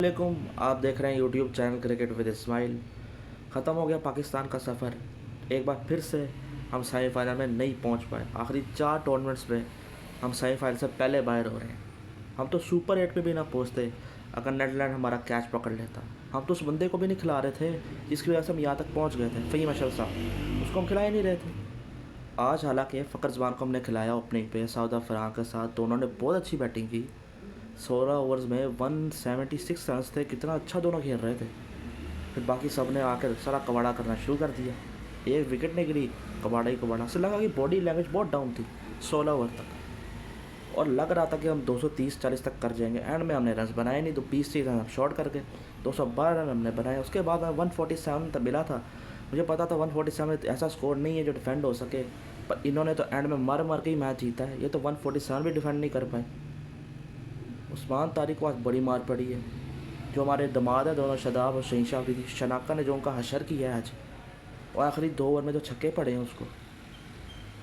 वालेकुम। आप देख रहे हैं YouTube channel cricket with Ismail. ख़त्म हो गया पाकिस्तान का सफ़र। एक बार फिर से हम सेमीफाइनल में नहीं पहुंच पाए। आखिरी 4 टूर्नामेंट्स में हम सेमीफाइनल से पहले बाहर हो रहे हैं। हम तो सुपर 8 पे भी ना पहुंचते अगर नेदरलैंड हमारा कैच पकड़ लेता। हम तो उस बंदे को भी नहीं खिला रहे थे जिसकी वजह से हम यहाँ तक पहुँच गए थे, फ़हीम अशरफ साहब। उसको हम खिला ही नहीं रहे थे। आज हालांकि फ़खर जमान को हमने खिलाया ओपनिंग पे सऊद अफरीदी के साथ। दोनों ने बहुत अच्छी बैटिंग की। 16 ओवर्स में 176 रन थे। कितना अच्छा दोनों खेल रहे थे। फिर बाकी सब ने आकर सारा कबाड़ा करना शुरू कर दिया। एक विकेट नहीं गिरी, कबाड़ा ही कबाड़ा। से लगा कि बॉडी लैंग्वेज बहुत डाउन थी 16 ओवर तक, और लग रहा था कि हम 230-40 तक कर जाएंगे। एंड में हमने रन बनाए नहीं, तो 20 रन हम शॉर्ट कर गए। 212 रन हमने बनाए। उसके बाद 147 तक मिला था। मुझे पता था 147 ऐसा स्कोर नहीं है जो डिफेंड हो सके, पर इन्होंने तो एंड में मार मार के ही मैच जीता है। ये तो 147 भी डिफेंड नहीं कर पाए। उस्मान तारिक को आज बड़ी मार पड़ी है। जो हमारे दमाद है दोनों, शदाब और शहनशाह अफरीदी, शनाका ने जो उनका हशर किया है आज, और आखिरी 2 ओवर में जो छक्के पड़े हैं उसको,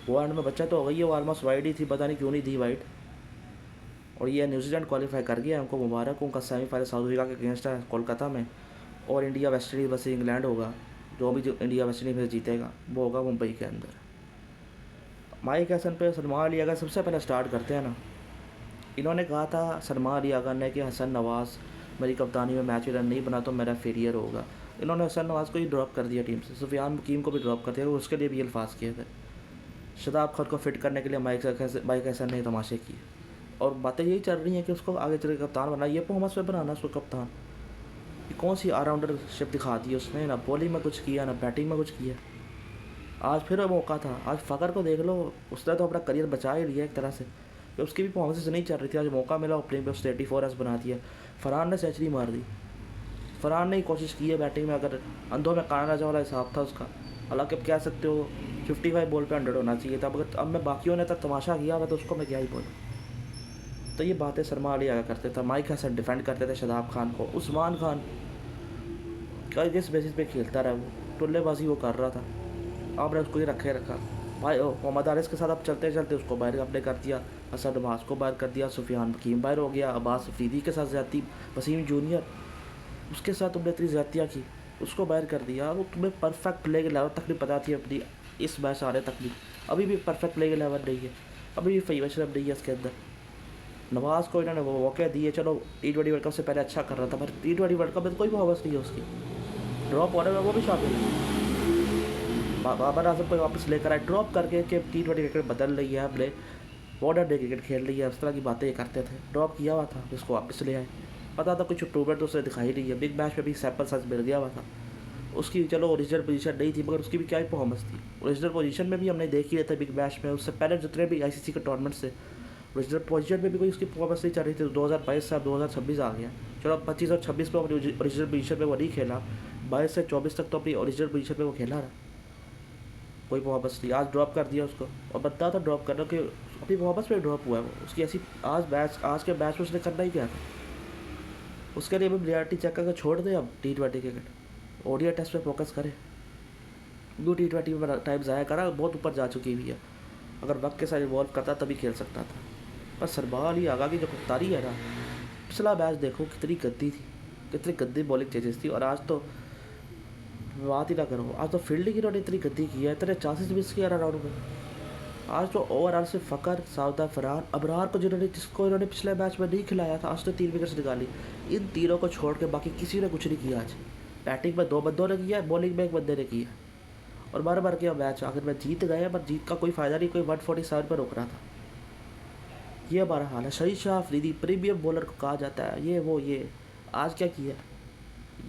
वो एंड में बच्चा तो हो गई है। वो ऑलमोस्ट वाइड ही थी, पता नहीं क्यों नहीं दी वाइड। और ये न्यूजीलैंड क्वालिफाई कर गया, उनको मुबारक। उनका सेमीफाइनल साउथ अफ्रीका के अगेंस्ट है कोलकाता में, और इंडिया वेस्ट इंडीज़ बस इंग्लैंड होगा। जो भी जो इंडिया वेस्ट इंडीज़ में जीतेगा वो होगा मुंबई के अंदर। माइक हैसन पे सलमान अली अगर सबसे पहले स्टार्ट करते हैं ना। इन्होंने कहा था सलमान अली अगर ने कि हसन नवाज़ मेरी कप्तानी में मैच रन नहीं बना तो मेरा फेलियर होगा। इन्होंने हसन नवाज़ को ही ड्रॉप कर दिया टीम से। सुफियान मुकीम को भी ड्रॉप कर दिया, उसके लिए भी अल्फाज किए थे। शदाब खर को फिट करने के लिए माइक हैसन ने तमाशे किए, और बातें यही चल रही हैं कि उसको आगे चल के कप्तान बनाना। ये मोहम्मद पे बनाना उसको कप्तान। ये कौन सी ऑलराउंडरशिप दिखा दी उसने, ना बॉलिंग में कुछ किया ना बैटिंग में कुछ किया। आज फिर मौका था। आज फ़खर को देख लो, उसने तो अपना करियर बचा ही लिया एक तरह से। कि उसकी भी परफॉर्मेंस नहीं चल रही थी, आज मौका मिला ओपनिंग पे, उसने 84 रन बना दिया। फरहान ने सेंचुरी मार दी। फरहान ने ही कोशिश की है बैटिंग में, अगर अंधों में काना राजा वाला हिसाब था उसका। हालांकि अब कह सकते हो 55 बॉल पे 100 होना चाहिए था, मगर अब मैं बाकियों ने तक तमाशा किया हुआ, तो उसको मैं क्या ही बोलूँ। तो ये बातें सलमान अली आया करते थे, माइक हसन डिफेंड करते थे शदाब खान को। उस्मान खान किस बेसिस पे खेलता रहा, वो टुल्लेबाजी वो कर रहा था, आपने उसको ही रखा भाई। मोहम्मद हारिस के साथ अब चलते चलते उसको बाहर आपने कर दिया, हसन नवाज को बाहर कर दिया, सुफियान हकीम बाहर हो गया, अब्बास अफरीदी के साथ ज़्यादती, वसीम जूनियर उसके साथ तुमने इतनी ज़्यादतियाँ की, उसको बाहर कर दिया। वो तुम्हें परफेक्ट प्ले के लेवल तक नहीं पता थी अपनी, इस मैच आने तक भी अभी भी परफेक्ट प्ले के लेवल नहीं है। अभी भी फ़हीम अशरफ नहीं है इसके अंदर। नवाज़ को इन्होंने वो मौके दिए, चलो T20 वर्ल्ड कप से पहले अच्छा कर रहा था, पर T20 वर्ल्ड कप में तो कोई परफॉर्मेंस नहीं है उसकी। ड्रॉप होने में वो भी शामिल है। बाबर आजम को वापस लेकर आए ड्रॉप करके कि T20 क्रिकेट बदल रही है, प्ले मॉडर्न डे क्रिकेट खेल रही है, उस तरह की बातें करते थे। ड्रॉप किया हुआ था, इसको वापस ले आए। पता था कुछ इम्प्रूवमेंट तो उसे दिखाई नहीं है। बिग मैच में भी सैम्पल साइज मिल गया हुआ था उसकी। चलो ओरिजिनल पोजीशन नहीं थी, मगर उसकी भी क्या ही परफॉर्मेंस थी। ओरिजिनल पोजीशन में भी हमने देख ही रहे थे बिग मैच में। उससे पहले जितने भी ICC के टूर्नामेंट से ओरिजिनल पोजीशन में भी कोई उसकी परफॉर्मेंस नहीं चल रही थी। 2022 से अब 2026 आ गया। चलो अब 25 और 26 में अपनी ओरिजिनल पोजीशन में वो नहीं खेला, 22 से 24 तक तो अपनी ओरिजिनल पोजीशन में वो खेला रहा। कोई मोहब्बत नहीं। आज ड्रॉप कर दिया उसको, और बता था ड्रॉप करना कि अपनी मोहब्बत पे ड्रॉप हुआ है वो उसकी ऐसी। आज के मैच में उसने करना ही क्या था। उसके लिए भी रियलिटी चेक करके छोड़ दे अब T20 क्रिकेट, ODI टेस्ट पे फोकस करे। वो T20 में टाइम ज़ाया करा, बहुत ऊपर जा चुकी हुई है। अगर वक्त के साथ इवॉल्व करता तभी खेल सकता था। पर सरबाल ही आगा की जो कप्तानी है ना, पिछला मैच देखो कितनी गद्दी थी, कितनी गद्दी बॉलिंग चेंजेस थी। और आज तो बात ही ना करो, आज तो फील्डिंग इन्होंने इतनी गद्दी की है, इतने चांसेस मिस किया राउंड में। आज तो ओवरऑल से फ़खर, साउदा, फरहान, अबरार को जिसको इन्होंने पिछले मैच में नहीं खिलाया था, आज तो 3 विकेट्स निकाली। इन तीनों को छोड़ के बाकी किसी ने कुछ नहीं किया आज। बैटिंग में 2 बंदों ने किया, बॉलिंग में 1 बंदे ने किया, और बार बार किया मैच। आखिर में जीत गए, पर जीत का कोई फ़ायदा नहीं। कोई 147 पर रोक रहा था। ये हमारा हाल है। शहनशाह अफरीदी प्रीमियम बॉलर को कहा जाता है, ये वो ये आज क्या किया।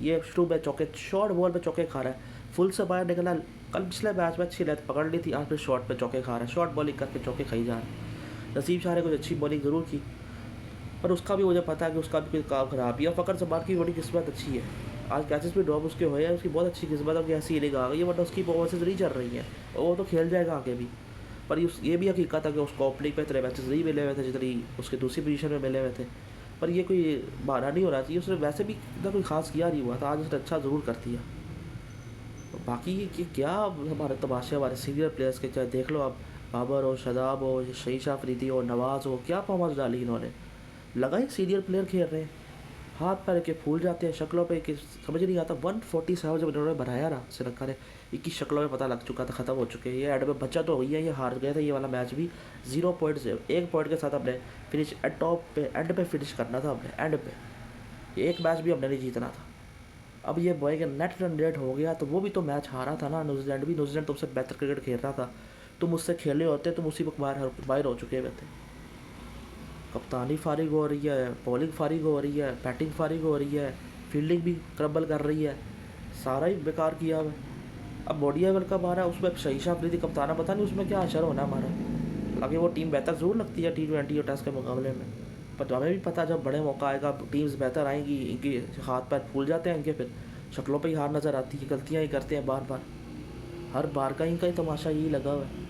ये शुरू में चौके, शॉर्ट बॉल पे चौके खा रहा है, फुल से बाहर निकला। कल पिछले मैच में अच्छी लेंथ पकड़ ली थी, आज फिर शॉर्ट पे चौके खा रहा है, शॉर्ट बॉलिंग करके चौके खाई जा रहा है। नसीब शाह ने कुछ अच्छी बॉलिंग ज़रूर की, पर उसका भी मुझे पता है कि उसका भी कोई काम खराब है। फ़खर जमान की बड़ी किस्मत अच्छी है। आज कैचेस भी ड्रॉप उसके हुए हैं, उसकी बहुत अच्छी किस्मत है कि ऐसी इनिंग आ गई है, वरना उसकी परफॉर्मेंस नहीं चल रही है, और वो तो खेल जाएगा आगे भी। पर ये भी हकीकत है कि उसको ओपनिंग पे इतने मैचेस नहीं मिले हुए थे जितनी उसके दूसरी पोजीशन में मिले हुए थे। पर ये कोई बहाना नहीं होना चाहिए। उसने वैसे भी इतना कोई खास किया नहीं हुआ था, आज उसने अच्छा ज़रूर कर दिया। बाकी कि क्या हमारे तमाशे, हमारे सीनियर प्लेयर्स के चाहे देख लो आप, बाबर हो, शदाब हो, शहनशाह अफरीदी हो, नवाज़ हो, क्या परफॉर्मेंस डाली इन्होंने। लगा ही सीनियर प्लेयर खेल रहे हैं। हाथ पैर के फूल जाते हैं, शक्लों पे कि समझ नहीं आता। 147 जब इन्होंने बनाया ना श्रीलंका ने, इनकी शक्लों में पता लग चुका था ख़त्म हो चुके हैं ये। एंड में बच्चा तो हो गई है, ये हार गए थे ये वाला मैच भी 0 पॉइंट से, 1 पॉइंट के साथ हमने फिनिश टॉप पे एंड पे फिनिश करना था हमने एंड पे। एक मैच भी हमने नहीं जीतना था। अब ये बॉय का नेट रन रेट हो गया तो वो भी तो मैच हारा था ना न्यूजीलैंड भी। न्यूजीलैंड तुमसे बेहतर क्रिकेट खेल रहा था, तुम उससे खेले होते तुम उसी वक्त बाहर हो चुके हुए थे। कप्तानी फारिग हो रही है, बॉलिंग फारिग हो रही है, बैटिंग फारिग हो रही है, फील्डिंग भी क्रम्बल कर रही है, सारा ही बेकार किया हुआ। अब ओडीआई वर्ल्ड कप आ रहा है, उसमें शहीशा अफरीदी कप्ताना, पता नहीं उसमें क्या असर होना हमारा। हालांकि वो टीम बेहतर ज़रूर लगती है T20 और टेस्ट के मुकाबले में, पर हमें भी पता जब बड़े मौका आएगा टीम्स बेहतर आएंगी, इनके हाथ पैर फूल जाते हैं इनके, फिर शक्लों पर ही हार नज़र आती है, गलतियाँ ही करते हैं बार बार। हर बार का इनका ही तमाशा यही लगा हुआ है।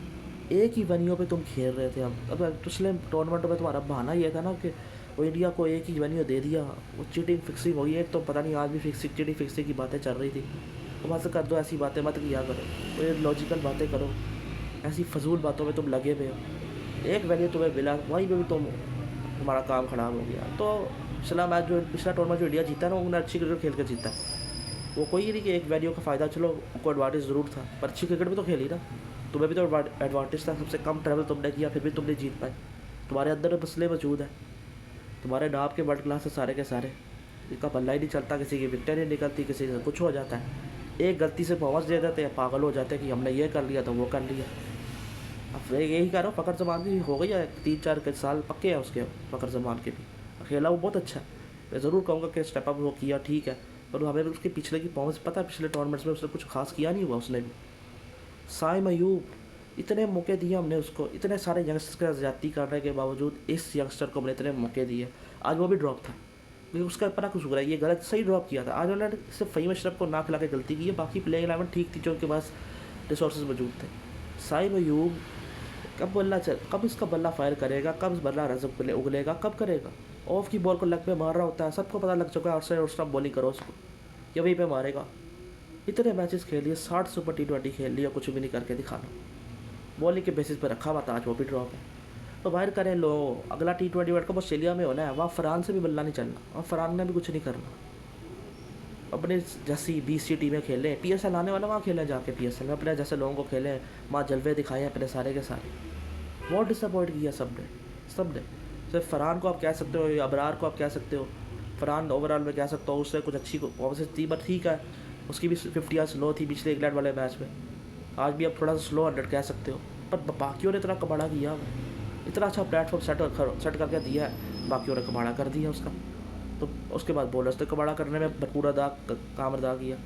एक ही वेन्यू पे तुम खेल रहे थे। अब पिछले टूर्नामेंट में तुम्हारा बहाना ये था ना कि वो इंडिया को एक ही वेन्यू दे दिया, वो चीटिंग फिक्सिंग हो गई है। तो पता नहीं आज भी चीटिंग फिक्सिंग की बातें चल रही थी। तो वहाँ से कर दो, ऐसी बातें मत किया करो, कोई लॉजिकल बातें करो, ऐसी फजूल बातों में तुम लगे हुए हो। एक वेन्यू तुम्हें मिला, वहीं पर भी तुम्हारा काम ख़राब हो गया। तो पिछला मैच जो पिछला टूर्नामेंट जो इंडिया जीता ना, उन्होंने अच्छी क्रिकेट खेल कर जीता। वो कोई नहीं कि एक वेन्यू का फ़ायदा, चलो उनको एडवांटेज ज़रूर था, पर अच्छी क्रिकेट भी तो खेली ना। तुम्हें भी तो एडवांटेज था, सबसे कम ट्रैवल तुमने किया, फिर भी तुम नहीं जीत पाए। तुम्हारे अंदर मसले मौजूद है, तुम्हारे नाप के वर्ल्ड क्लास है सारे के सारे। इनका बल्ला ही नहीं चलता, किसी की विकेट नहीं निकलती, किसी से कुछ हो जाता है। एक गलती से पहुँच दे देते हैं, पागल हो जाते हैं कि हमने ये कर लिया तो वो कर लिया। अब यही कह रहा हूँ, फ़खर जमान की हो गई है 3-4 साल पक्के हैं उसके, फ़खर जमान के भी खेला वो बहुत अच्छा है। मैं ज़रूर कहूँगा कि स्टेप अप वो किया ठीक है, पर हमें उसके पिछले की परफॉर्मेंस पता है, पिछले टूर्नामेंट्स में उसने कुछ खास किया नहीं हुआ उसने भी। साइम अयूब, इतने मौके दिए हमने उसको, इतने सारे यंगस्टर्स का ज्यादती करने के बावजूद इस यंगस्टर को हमने इतने मौके दिए, आज वो भी ड्रॉप था। लेकिन उसका अपना कुछ है, ये गलत सही ड्रॉप किया था। आज उन्होंने सिर्फ फ़हीम अशरफ को ना खिला के गलती की है, बाकी प्लेइंग 11 ठीक थी जो उनके पास रिसोर्सेज मौजूद थे। साइम अयूब कब इसका बल्ला फायर करेगा, कब बल्ला रजब उगलेगा, कब करेगा। ऑफ की बॉल को लग पे मार रहा होता है, सबको पता लग चुका है, और स्टम्प बॉलिंग करो उसको, ये वहीं पे मारेगा। इतने मैचेस खेल लिए, 60 सुपर T20 खेल लिया, कुछ भी नहीं करके दिखाना। बॉलिंग के बेसिस पर रखा हुआ था, आज वो भी ड्रॉप है। तो बाहर करें लो, अगला T20 वर्ल्ड कप ऑस्ट्रेलिया में होना है, वहाँ फ़रान से भी बल्ला नहीं चलना, और फ़रान ने भी कुछ नहीं करना। अपने जैसी 20 टीमें खेलें, PSL आने वाला, वहाँ खेलें जाके PSL में, अपने जैसे लोगों को खेलें, वहाँ जलवे दिखाएँ अपने सारे के सारे। बहुत डिसअपॉइंट किया सब ने। सिर्फ फ़रान को आप कह सकते हो, या अबरार को आप कह सकते हो। फ़रान ओवरऑल में कह सकता हो, उससे कुछ अच्छी परफॉर्मेंस थी, बट ठीक है, उसकी भी 50 स्लो थी पिछले इंग्लैंड वाले मैच में। आज भी अब थोड़ा सा स्लो 100 कह सकते हो, पर बाकियों ने इतना कबाड़ा किया, इतना अच्छा प्लेटफॉर्म सेट करके दिया है, बाकियों ने कबाड़ा कर दिया उसका। तो उसके बाद बॉलर्स ने कबाड़ा करने में भरपूर काम अदा किया।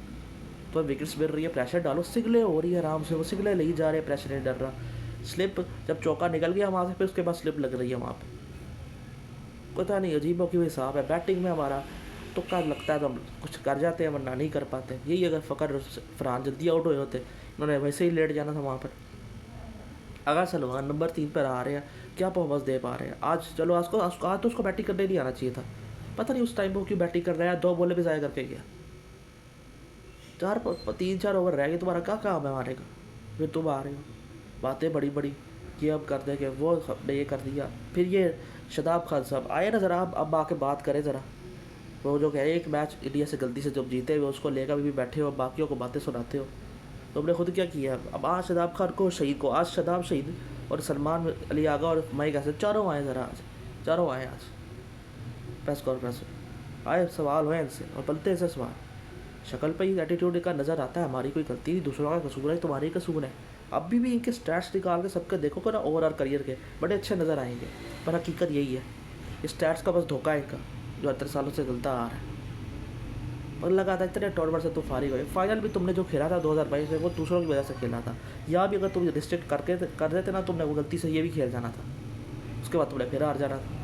तो विकेट्स मिल रही है, प्रेशर डालो, सिगले हो रही है आराम से, वो सिगले ले ही जा रहे हैं, प्रेशर नहीं डर रहा। स्लिप जब चौका निकल गया वहाँ से, फिर उसके बाद स्लिप लग रही है वहाँ पर, पता नहीं अजीबों की हिसाब है। बैटिंग में हमारा तुक्का लगता है तो हम कुछ कर जाते हैं, वरना नहीं कर पाते। यही अगर फ़खर फ़रहान जल्दी आउट हुए होते, उन्होंने वैसे ही लेट जाना था वहाँ पर। अगर सलमान नंबर 3 पर आ रहे हैं, क्या परफॉर्मेंस दे पा रहे हैं आज। चलो आज तो उसको बैटिंग करने नहीं आना चाहिए था, पता नहीं उस टाइम पर क्यों बैटिंग कर रहा है। 2 बॉलें भी ज़ाया करके गया, 3-4 ओवर रह गए, तुम्हारा क्या काम है मारने का। फिर तुम आ रहे हो बातें बड़ी बड़ी कि अब कर देंगे, वो ने ये कर दिया। फिर ये शदाब खान साहब आए ना, ज़रा अब आके बात करें ज़रा। वो जो कहे एक मैच इंडिया से गलती से जब जीते हुए उसको लेकर भी बैठे हो, बाकियों को बातें सुनाते हो। तो हमने खुद क्या किया। अब आज शदाब खान को शहीद को, आज शदाब शहीद और सलमान अली आगा और मई कैसे चारों आए, ज़रा आज चारों आए आज प्रेस कॉन्फ्रेंस में आए, सवाल हुए इनसे और पलते से सवाल। शक्ल पर ही एटीट्यूड का नज़र आता है, हमारी कोई गलती नहीं, दूसरों का कसूर है, तुम्हारी कसूर है। अभी भी इनके स्टैट्स निकाल के सबके देखो ना, ओवरऑल करियर के बड़े अच्छे नज़र आएंगे, पर हकीकत यही है, स्टैट्स का बस धोखा है इनका, जो 70 सालों से गलता आ रहा है। और लगा था इतने टूर्नामेंट से तो फारिग हुए। फाइनल भी तुमने जो खेला था 2022 में, वो दूसरों की वजह से खेला था। या भी अगर तुम रिस्ट्रिक्ट कर देते ना, तुमने वो गलती से ये भी खेल जाना था, उसके बाद तुमने फिर हार जाना था।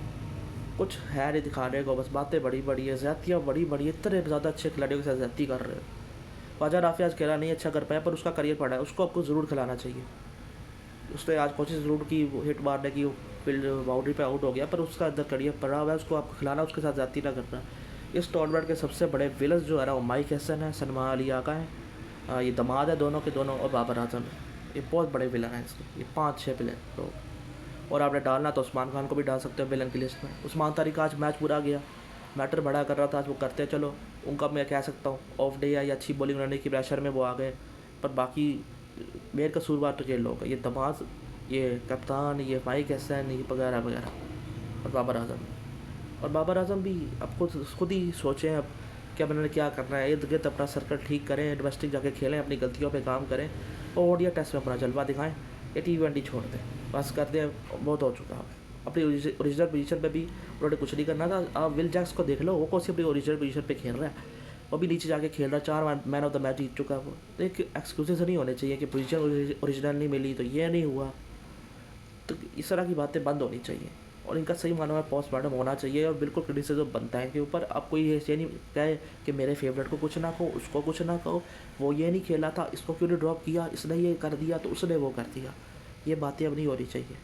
कुछ है नहीं दिखाने को, बस बातें बड़ी बड़ी है, ज़्यादतियाँ बड़ी बड़ी, इतने ज़्यादा अच्छे खिलाड़ियों के साथ ज़्यादती कर रहे हो। ख्वाजा राफी आज खेला नहीं अच्छा कर पाया, पर उसका करियर पड़ा है, उसको आपको ज़रूर खिलाना चाहिए। उसने आज कोशिश ज़रूर की हिट मारने की, फील्ड बाउंड्री पे आउट हो गया, पर उसका अंदर करियर पड़ा हुआ है, उसको आपको खिलाना, उसके साथ ज़्यादती ना करना। इस टूर्नामेंट के सबसे बड़े विलन्स जो है ना, वो माइक हसन है, सलमान अली आगा है, ये दामाद है दोनों के दोनों, और बाबर आजम है। ये बहुत बड़े विलन हैं इसके, ये 5-6 विलन लोग। और आपने डालना तो उस्मान खान को भी डाल सकते हो विलन की लिस्ट में। उस्मान तारिक आज मैच पूरा गया, मैटर बड़ा कर रहा था, आज वो करते हैं। चलो उनका मैं कह सकता हूँ ऑफ डे या अच्छी बॉलिंग रहने की प्रेशर में वो आ गए, पर बाकी मेरे कसूरवार तो ये लोग ये दमाज, ये कप्तान, ये माइक हसन, ये वगैरह वगैरह, और बाबर आजम। और बाबर आजम भी अब खुद ही सोचें अब क्या मैंने क्या करना है, इर्द गिर्द अपना सर्कल ठीक करें, डोमेस्टिक जाके खेलें, अपनी गलतियों पे काम करें और ओडिया टेस्ट में अपना जलवा दिखाएं, ये T20 छोड़ दें, बस कर दें, बहुत हो चुका है। अपनी ओरिजिनल पोजीशन पे भी उन्होंने कुछ नहीं करना था। आप विल जैक्स को देख लो, वो कौन सी अपनी ओरिजिनल पोजीशन पे खेल रहा है, वो भी नीचे जाके खेल रहा है, 4 मैन ऑफ द मैच जीत चुका है वो। तो एक एक्सक्यूजेस नहीं होने चाहिए कि पोजीशन ओरिजिनल नहीं मिली तो ये नहीं हुआ, तो इस तरह की बातें बंद होनी चाहिए और इनका सही मानव में पोस्टमार्टम होना चाहिए और बिल्कुल क्रिटिसिज्म बनता है इनके ऊपर। अब कोई ये नहीं कहे कि मेरे फेवरेट को कुछ ना कहो, उसको कुछ ना कहो, वो ये नहीं खेला था, इसको क्यों नहीं ड्रॉप किया, इसने ये कर दिया तो उसने वो कर दिया, ये बातें अब नहीं होनी चाहिए।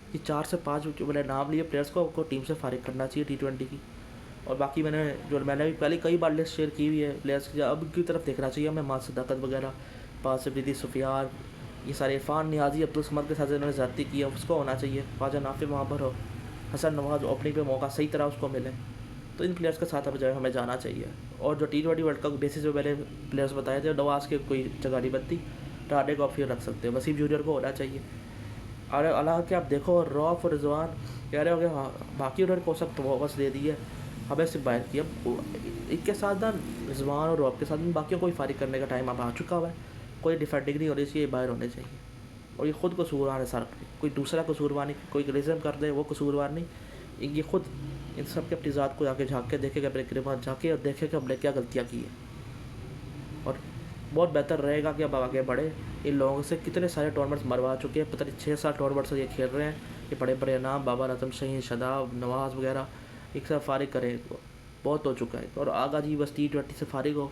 ये 4 से 5 जो मैंने नाम लिए प्लेयर्स को टीम से फारिग करना चाहिए T20 की। और बाकी मैंने भी पहले कई बार लिस्ट शेयर की हुई है प्लेयर्स की, अब की तरफ देखना चाहिए हमें। मास सदाकत वगैरह, पास अफरीदी, सुफियान, ये सारे इरफान नियाजी, अब्दुल समद के साथ इन्होंने ज़्यादती की है, उसको होना चाहिए। ख्वाजा नाफिर वहाँ पर हो, हसन नवाज ओपनिंग पे मौका सही तरह उसको मिले, तो इन प्लेयर्स के साथ अब जो है हमें जाना चाहिए। और जो T20 वर्ल्ड कप बेसिस पे मैंने प्लेयर्स बताए थे, नवाज के कोई जगह नहीं बनती, टाडे को आप फिर रख सकते हो, वसीम जूनियर को होना चाहिए। और अलावा के आप देखो रौफ और रिजवान कह रहे हो कि हाँ बाकी उन्होंने को सब वापस दे दी है, हमें सिर्फ बाहर किया। इनके साथ ना रिजवान और रौफ के साथ बाकियों को ही फारिग करने का टाइम अब आ चुका हुआ है, कोई डिफेंडिंग नहीं होनी चाहिए, बाहर होने चाहिए। और ये खुद कसूरवार है सर, कोई दूसरा कसूरवार नहीं, कोई क्रिटिसिज्म कर दे वो कसूरवार नहीं, ये खुद इन सब के अपनी ज़ात को जाके झाँक के देखे कि अपने गिरबान झाँके और देखे कि हमने क्या गलतियाँ की है। और बहुत बेहतर रहेगा कि अब आगे बढ़े। इन लोगों से कितने सारे टूर्नामेंट्स मरवा चुके हैं, पता नहीं 6-7 टूर्नामेंट्स ये खेल रहे हैं, ये बड़े बड़े नाम बाबर आजम, शहीन, शदाब, नवाज वगैरह, एक साथ फारिग करें, बहुत हो चुका है। और आगा जी बस T20 से फारिग हो।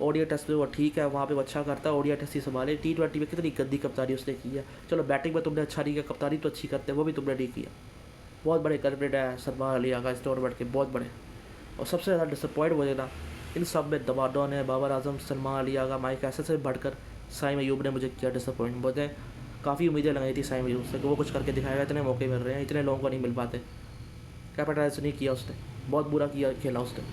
ओडिया टेस्ट में वो ठीक है, वहाँ पे वो अच्छा करता है, ओडिया टेस्ट ही संभाले। T20 में कितनी गंदी कप्तानी उसने की है। चलो बैटिंग में तुमने अच्छा नहीं किया, कप्तानी तो अच्छी करते, वो भी तुमने नहीं किया। बहुत बड़े कल्प्रिट है सलमान अली आगा इस टूर्नामेंट के, बहुत बड़े। और सबसे ज़्यादा डिसअपॉइंट मुझे ना इन सब में दबाडॉन है, बाबर आजम, सलमान अली आगा, माइक ऐसे से बढ़कर साइम अयूब ने मुझे किया डिसअपॉइंट। मुझे काफ़ी उम्मीदें लगाई थी साइम अयूब से कि वो कुछ करके दिखाएगा, इतने मौके मिल रहे हैं, इतने लोगों को नहीं मिल पाते। कैपिटलाइज नहीं किया उसने, बहुत बुरा किया खेला उसने।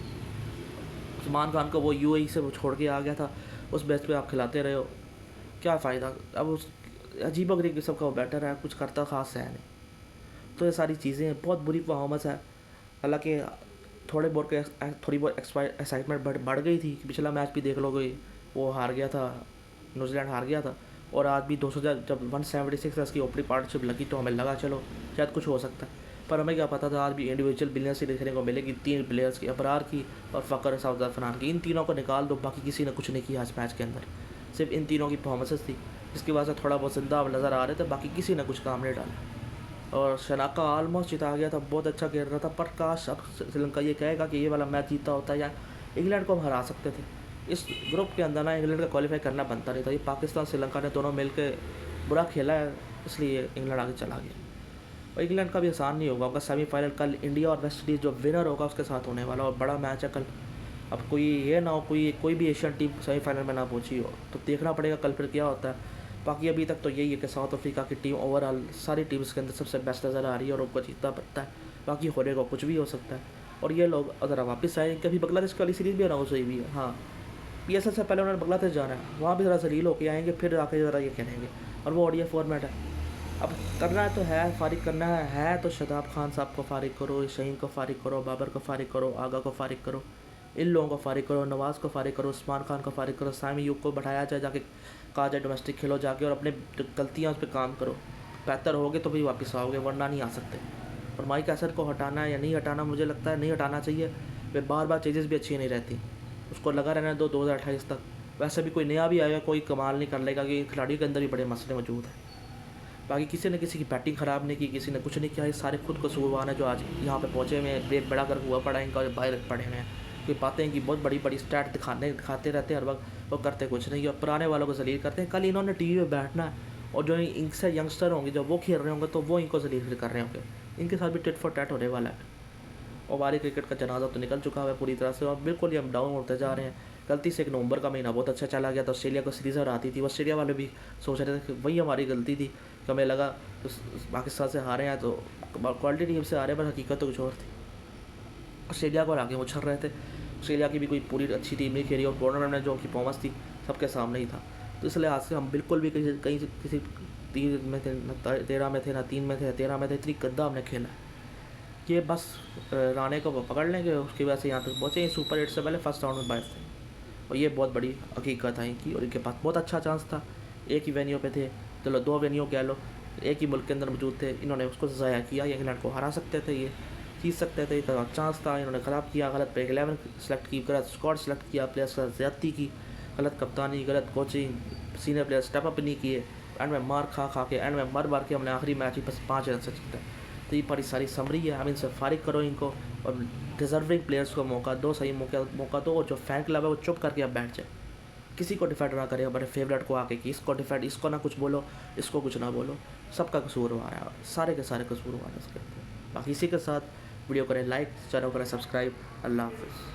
उस्मान खान को वो UAE से वो छोड़ के आ गया था, उस बेस पे आप खिलाते रहे हो, क्या फ़ायदा। अब उस अजीब गरीब किस्म का वो बैटर है, कुछ करता खास है नहीं। तो ये सारी चीज़ें बहुत बुरी परफॉर्मेंस है। हालांकि थोड़ी बहुत एक्साइटमेंट बढ़ गई थी कि पिछला मैच भी देख लो, कोई वो हार गया था, न्यूजीलैंड हार गया था। और आज भी 200 जब 176 रन की ओपनिंग पार्टनरशिप लगी तो हमें लगा चलो शायद कुछ हो सकता है, पर हमें क्या पता था आज भी इंडिविजुअल बिलियंस ही देखने को मिलेगी। 3 प्लेयर्स की, अबरार की और फ़कर साउद अफनान की, इन तीनों को निकाल दो, बाकी किसी ने कुछ नहीं किया आज मैच के अंदर। सिर्फ इन तीनों की परफॉर्मेंसेस थी जिसकी वजह से थोड़ा बहुत जिंदा नज़र आ रहे थे, बाकी किसी ने कुछ काम नहीं डाला। और शनाका ऑलमोस्ट जिता गया था, बहुत अच्छा खेल रहा था, पर काश अब श्रीलंका ये कहेगा कि ये वाला मैच जीता होता या इंग्लैंड को हम हरा सकते थे। इस ग्रुप के अंदर ना इंग्लैंड का क्वालिफाई करना बनता नहीं था, ये पाकिस्तान श्रीलंका ने दोनों मिल के बुरा खेला है, इसलिए इंग्लैंड आगे चला गया। और इंग्लैंड का भी आसान नहीं होगा, उनका सेमीफाइनल कल इंडिया और वेस्ट इंडीज़ जो विनर होगा उसके साथ होने वाला, और बड़ा मैच है कल। अब कोई ये ना हो कोई भी एशियन टीम सेमीफाइनल में ना पहुंची हो, तो देखना पड़ेगा कल फिर क्या होता है। बाकी अभी तक तो यही है कि साउथ अफ्रीका की टीम ओवरऑल सारी टीम्स के अंदर सबसे बेस्ट नज़र आ रही है और उनको जीतना पड़ता है, बाकी होने को कुछ भी हो सकता है। और ये लोग अगर वापस आए, कभी बांग्लादेश वाली सीरीज़ भी अनाउंस हुई भी है, हाँ PSL से पहले उन्होंने बांग्लादेश जाना है, वहाँ भी ज़रा जलील होके आएंगे, फिर आके ज़रा ये कहेंगे। और वो ODI फॉर्मेट है, अब करना तो है, फारिग करना है तो शदाब खान साहब को फारिग करो, शहीन को फारिग करो, बाबर को फारिग करो, आगा को फारिग करो, इन लोगों को फारिग करो, नवाज़ को फारिग करो, उस्मान खान को फारिग करो, साइम अयूब को बैठाया जाए, जाके कहा जाए डोमेस्टिक खेलो जाके और अपने गलतियाँ उस पर काम करो, बेहतर होगे तो भी वापस आओगे, वरना नहीं आ सकते। और माइक हसन को हटाना है या नहीं हटाना, मुझे लगता है नहीं हटाना चाहिए। वे बार बार चेंजेस भी अच्छी नहीं रहती, उसको लगा रहना दो 2028 तक। वैसे भी कोई नया भी आएगा कोई कमाल नहीं कर लेगा, कि खिलाड़ियों के अंदर भी बड़े मसले मौजूद हैं। बाकी किसी ने किसी की बैटिंग ख़राब नहीं की, किसी ने कुछ नहीं किया, ये सारे खुद कसूरवार हैं जो आज यहाँ पे पहुँचे हुए हैं, ब्रेक बड़ा कर हुआ पड़ा है इनका, बाहर पड़े हुए हैं। कोई बातें कि बहुत बड़ी बड़ी स्टैट दिखाते रहते हैं हर वक्त, वो करते कुछ नहीं, और पुराने वालों को जलील करते हैं। कल इन्होंने टीवी पे बैठना है, और जो इनसे यंगस्टर होंगे जब वो खेल रहे होंगे तो वो इनको जलील कर रहे होंगे, इनके साथ भी टिट फॉर टैट होने वाला है। और हमारे क्रिकेट का जनाजा तो निकल चुका है पूरी तरह से, और बिल्कुल ही हम डाउन होते जा रहे हैं। गलती से 1 नवंबर का महीना बहुत अच्छा चला गया था, ऑस्ट्रेलिया को सीरीज़ हराती थी, ऑस्ट्रेलिया वाले भी सोच रहे थे कि वही हमारी गलती थी, कि हमें लगा तो पाकिस्तान से हारे हैं तो क्वालिटी टीम से हारे, पर हकीकत तो कुछ और थी। ऑस्ट्रेलिया को आगे उछल रहे थे। ऑस्ट्रेलिया की भी कोई पूरी अच्छी टीम नहीं खेली और टूर्नामेंट में जो उनकी परफॉर्मेंस थी सबके सामने ही था। तो इसलिए आज से हम बिल्कुल भी किसी 3 में थे न 13 में थे ना 3 में थे 13 में थे, इतनी गंदा हमने खेला है। ये बस राणे को पकड़ लेंगे, उसकी वजह से यहाँ तक पहुँचे। सुपर 8 से पहले फर्स्ट राउंड में बाहर थे और ये बहुत बड़ी हकीकत है इनकी। और इनके पास बहुत अच्छा चांस था, एक ही वेन्यू पे थे, चलो 2 वेन्यू कह लो, एक ही मुल्क के अंदर मौजूद थे, इन्होंने उसको ज़ाया किया। ये इंग्लैंड को हरा सकते थे, ये जीत सकते थे, इतना चांस था, इन्होंने ख़राब किया। गलत पे 11 सेलेक्ट की, गलत स्क्वाड सेलेक्ट किया, प्लेयर्स का ज़्यादती की, गलत कप्तानी, गलत coaching, senior player step up नहीं किए, एंड में मार खा के, एंड में मर के हमने आखिरी मैच ही बस 5 रन से जीता। तो ये बड़ी सारी समरी है। हम इनसे फारिग करो इनको और डिजर्विंग प्लेयर्स को मौका दो, सही मौका दो। और जो फैन क्लब है वो चुप करके अब बैठ जाए, किसी को डिफेंड ना करे अपने फेवरेट को आके कि इसको डिफेंड, इसको ना कुछ बोलो, इसको कुछ ना बोलो। सबका कसूरवार है, सारे के सारे कसूरवार है इसके। बाकी इसी के साथ वीडियो करें लाइक, चैनल करें सब्सक्राइब। अल्लाह हाफिज़।